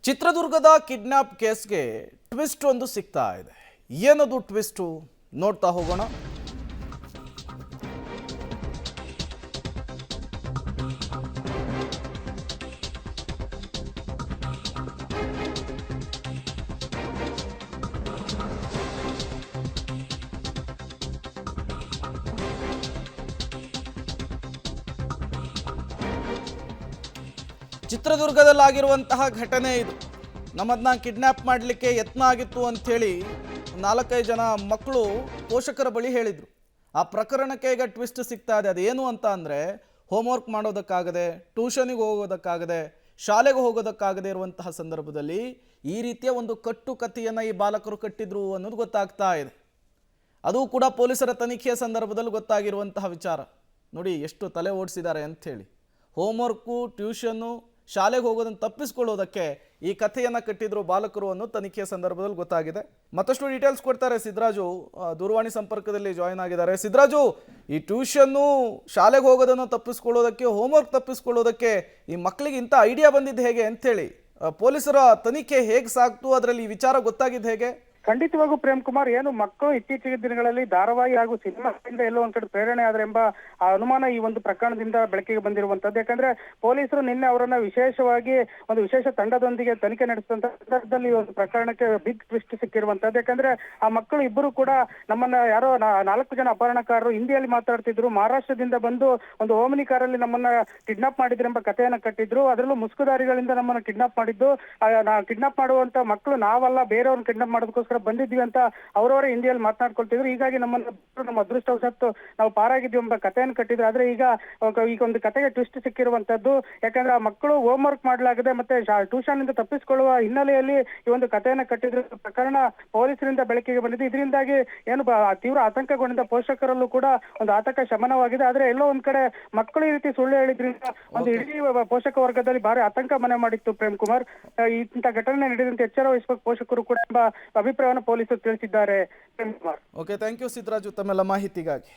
ಚಿತ್ರದುರ್ಗದ kidnap ಕೇಸ್ಗೆ twist ಒಂದು ಸಿಗ್ತಾ ಇದೆ. ಏನದು ಟ್ವಿಸ್ಟು ನೋಡ್ತಾ ಹೋಗೋಣ. ಚಿತ್ರದುರ್ಗದಲ್ಲಾಗಿರುವಂತಹ ಘಟನೆ ಇದು. ನಮ್ಮದನ್ನ ಕಿಡ್ನ್ಯಾಪ್ ಮಾಡಲಿಕ್ಕೆ ಯತ್ನ ಆಗಿತ್ತು ಅಂಥೇಳಿ 4-5 ಜನ ಮಕ್ಕಳು ಪೋಷಕರ ಬಳಿ ಹೇಳಿದರು. ಆ ಪ್ರಕರಣಕ್ಕೆ ಈಗ ಟ್ವಿಸ್ಟ್ ಸಿಗ್ತಾ ಇದೆ. ಅದೇನು ಅಂತ ಅಂದರೆ, ಹೋಮ್ವರ್ಕ್ ಮಾಡೋದಕ್ಕಾಗದೆ, ಟ್ಯೂಷನಿಗೆ ಹೋಗೋದಕ್ಕಾಗದೆ, ಶಾಲೆಗೆ ಹೋಗೋದಕ್ಕಾಗದೆ ಇರುವಂತಹ ಸಂದರ್ಭದಲ್ಲಿ ಈ ರೀತಿಯ ಒಂದು ಕಟ್ಟುಕತೆಯನ್ನು ಈ ಬಾಲಕರು ಕಟ್ಟಿದ್ರು ಅನ್ನೋದು ಗೊತ್ತಾಗ್ತಾ ಇದೆ. ಅದು ಕೂಡ ಪೊಲೀಸರ ತನಿಖೆಯ ಸಂದರ್ಭದಲ್ಲಿ ಗೊತ್ತಾಗಿರುವಂತಹ ವಿಚಾರ. ನೋಡಿ ಎಷ್ಟು ತಲೆ ಓಡಿಸಿದ್ದಾರೆ ಅಂಥೇಳಿ. ಹೋಮ್ವರ್ಕು, ಟ್ಯೂಷನ್ನು, ಶಾಲೆಗೆ ಹೋಗೋದನ್ನು ತಪ್ಪಿಸ್ಕೊಳ್ಳೋದಕ್ಕೆ ಈ ಕಥೆಯನ್ನು ಕಟ್ಟಿದ್ರು ಬಾಲಕರು ಅನ್ನೋ ತನಿಖೆಯ ಸಂದರ್ಭದಲ್ಲಿ ಗೊತ್ತಾಗಿದೆ. ಮತ್ತಷ್ಟು ಡೀಟೇಲ್ಸ್ ಕೊಡ್ತಾರೆ ಸಿದ್ದರಾಜು, ದೂರವಾಣಿ ಸಂಪರ್ಕದಲ್ಲಿ ಜಾಯಿನ್ ಆಗಿದ್ದಾರೆ. ಸಿದ್ದರಾಜು, ಈ ಟ್ಯೂಷನ್ನು, ಶಾಲೆಗೆ ಹೋಗೋದನ್ನು ತಪ್ಪಿಸ್ಕೊಳ್ಳೋದಕ್ಕೆ, ಹೋಮ್ವರ್ಕ್ ತಪ್ಪಿಸ್ಕೊಳ್ಳೋದಕ್ಕೆ ಈ ಮಕ್ಕಳಿಗೆ ಇಂಥ ಐಡಿಯಾ ಬಂದಿದ್ದು ಹೇಗೆ ಅಂಥೇಳಿ, ಪೊಲೀಸರ ತನಿಖೆ ಹೇಗೆ ಸಾಗ್ತು, ಅದರಲ್ಲಿ ಈ ವಿಚಾರ ಗೊತ್ತಾಗಿದ್ದು ಹೇಗೆ? ಖಂಡಿತವಾಗೂ ಪ್ರೇಮ್ ಕುಮಾರ್, ಏನು ಮಕ್ಕಳು ಇತ್ತೀಚಿನ ದಿನಗಳಲ್ಲಿ ಧಾರಾವಾಹಿ ಹಾಗೂ ಸಿನಿಮಾದಿಂದ ಎಲ್ಲೋ ಒಂದ್ ಕಡೆ ಪ್ರೇರಣೆ ಆದ್ರೆ ಎಂಬ ಅನುಮಾನ ಈ ಒಂದು ಪ್ರಕರಣದಿಂದ ಬೆಳಕಿಗೆ ಬಂದಿರುವಂತದ್ದು. ಯಾಕಂದ್ರೆ ಪೊಲೀಸರು ನಿನ್ನೆ ಅವರನ್ನ ವಿಶೇಷವಾಗಿ ಒಂದು ವಿಶೇಷ ತಂಡದೊಂದಿಗೆ ತನಿಖೆ ನಡೆಸಿದಂತ ಸಂದರ್ಭದಲ್ಲಿ ಈ ಒಂದು ಪ್ರಕರಣಕ್ಕೆ ಬಿಗ್ ಟ್ವಿಸ್ಟ್ ಸಿಕ್ಕಿರುವಂತದ್ದು. ಯಾಕಂದ್ರೆ ಆ ಮಕ್ಕಳು ಇಬ್ಬರು ಕೂಡ ನಮ್ಮನ್ನ ಯಾರೋ 4 ಜನ ಅಪಹರಣಕಾರರು ಹಿಂದಿಯಲ್ಲಿ ಮಾತಾಡ್ತಿದ್ರು, ಮಹಾರಾಷ್ಟ್ರದಿಂದ ಬಂದು ಒಂದು ಓಮಿನಿ ಕಾರಲ್ಲಿ ನಮ್ಮನ್ನ ಕಿಡ್ನಾಪ್ ಮಾಡಿದ್ರು ಎಂಬ ಕಥೆಯನ್ನ ಕಟ್ಟಿದ್ರು. ಅದರಲ್ಲೂ ಮುಸ್ಕುದಾರಿಗಳಿಂದ ನಮ್ಮನ್ನ ಕಿಡ್ನಾಪ್ ಮಾಡಿದ್ದು. ಕಿಡ್ನಾಪ್ ಮಾಡುವಂತ ಮಕ್ಕಳು ನಾವಲ್ಲ, ಬೇರೆಯವ್ರನ್ನ ಕಿಡ್ನಾಪ್ ಮಾಡೋದಕ್ಕೋಸ್ಕರ ಬಂದಿದ್ವಿ ಅಂತ ಅವರವರೇ ಹಿಂದಿಯಲ್ಲಿ ಮಾತನಾಡ್ಕೊಳ್ತಿದ್ರು. ಹೀಗಾಗಿ ನಮ್ಮ ಅದೃಷ್ಟವಶಾತ್ತು ನಾವು ಪಾರಾಗಿದ್ವಿ ಎಂಬ ಕಥೆಯನ್ನು ಕಟ್ಟಿದ್ರು. ಆದ್ರೆ ಈಗ ಒಂದು ಕಥೆಗೆ ಟ್ವಿಸ್ಟ್ ಸಿಕ್ಕಿರುವಂತದ್ದು. ಯಾಕಂದ್ರೆ ಆ ಮಕ್ಕಳು ಹೋಮ್ ವರ್ಕ್ ಮಾಡಲಾಗದೆ ಮತ್ತೆ ಟ್ಯೂಷನ್ ಇಂದ ತಪ್ಪಿಸಿಕೊಳ್ಳುವ ಹಿನ್ನೆಲೆಯಲ್ಲಿ ಈ ಒಂದು ಕಥೆಯನ್ನ ಕಟ್ಟಿದ್ರು ಪ್ರಕರಣ ಪೊಲೀಸರಿಂದ ಬೆಳಕಿಗೆ ಬಂದಿದೆ. ಇದರಿಂದಾಗಿ ಏನು ತೀವ್ರ ಆತಂಕಗೊಂಡ ಪೋಷಕರಲ್ಲೂ ಕೂಡ ಒಂದು ಆತಂಕ ಶಮನವಾಗಿದೆ. ಆದ್ರೆ ಎಲ್ಲೋ ಒಂದ್ ಕಡೆ ಮಕ್ಕಳು ಈ ರೀತಿ ಸುಳ್ಳು ಹೇಳಿದ್ರಿಂದ ಒಂದು ಇಡೀ ಪೋಷಕ ವರ್ಗದಲ್ಲಿ ಭಾರಿ ಆತಂಕ ಮನೆ ಮಾಡಿತ್ತು ಪ್ರೇಮ್ ಕುಮಾರ್. ಇಂಥ ಘಟನೆ ನಡೆದಂತೆ ಎಚ್ಚರ ವಹಿಸಬೇಕು ಪೋಷಕರು ಕೂಡ ಎಂಬ ಅಭಿಪ್ರಾಯವನ್ನು ಪೊಲೀಸರು ತಿಳಿಸಿದ್ದಾರೆ. ಓಕೆ, ಥ್ಯಾಂಕ್ ಯು ಸಿದ್ದರಾಜು ತಮ್ಮೆಲ್ಲ ಮಾಹಿತಿಗಾಗಿ.